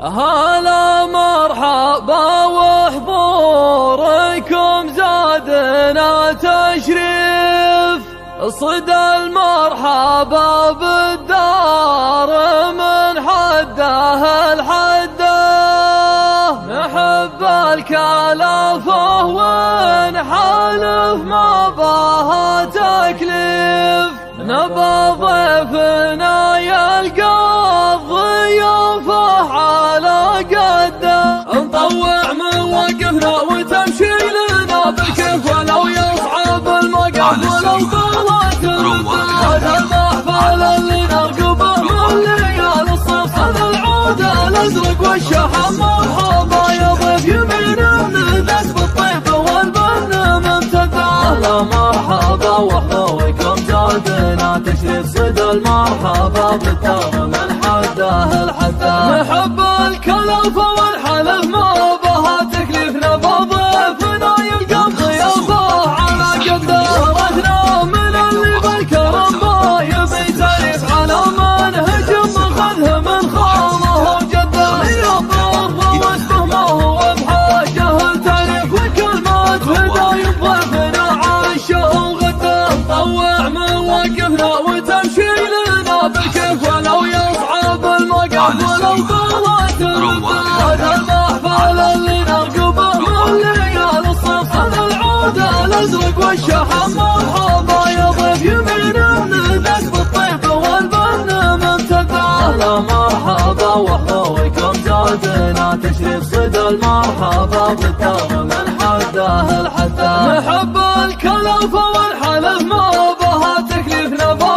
هلا مرحبا وحضوركم زادنا تشريف، صدى المرحبا بالدار من حده الحده، نحب الكلافه ونحالف ما بها تكليف، نبى ضيفنا يلقى الضيافه على قده، نطوع من وقفنا وتمشي لنا بالكيف ولو يصعب الموقف ولو طالت البلاد، المحفل اللي نرقبه من ليال الصيف هذا العود الازرق والشحم، مرحبا يا ضيف يمين ندس بالطيف والبن ممتدى، هلا مرحبا وحضوركم زادنا تشريف، صدى المرحبا بالدار من حده الحده، نحب الكلافه والحلف ما بها تكليف، نبى ضيفنا يلقى الضيافه على قده، خرجنا من اللي بالكرم ما يبي تاريخ على منهج مخذه من خاله وجده، يضره واسمه ما هو بحاجه التاريخ وكلمات هدايا ضيفنا عاشه وغده، نطوع من وقفنا وتمشي لنا بالكيف ولو يصعب الموقف ولو طالت البلاد، المحفل اللي نرقبه من ليال الصيف هذا العود الازرق والشحم، مرحبا يا ضيف يمين ندس بالطيف والبن ممتدى، هلا مرحبا وحضوركم زادنا تشريف، صدى المرحبا بالدار من حده الحده، نحب الكلافه والحلف ما بها تكليف، نبى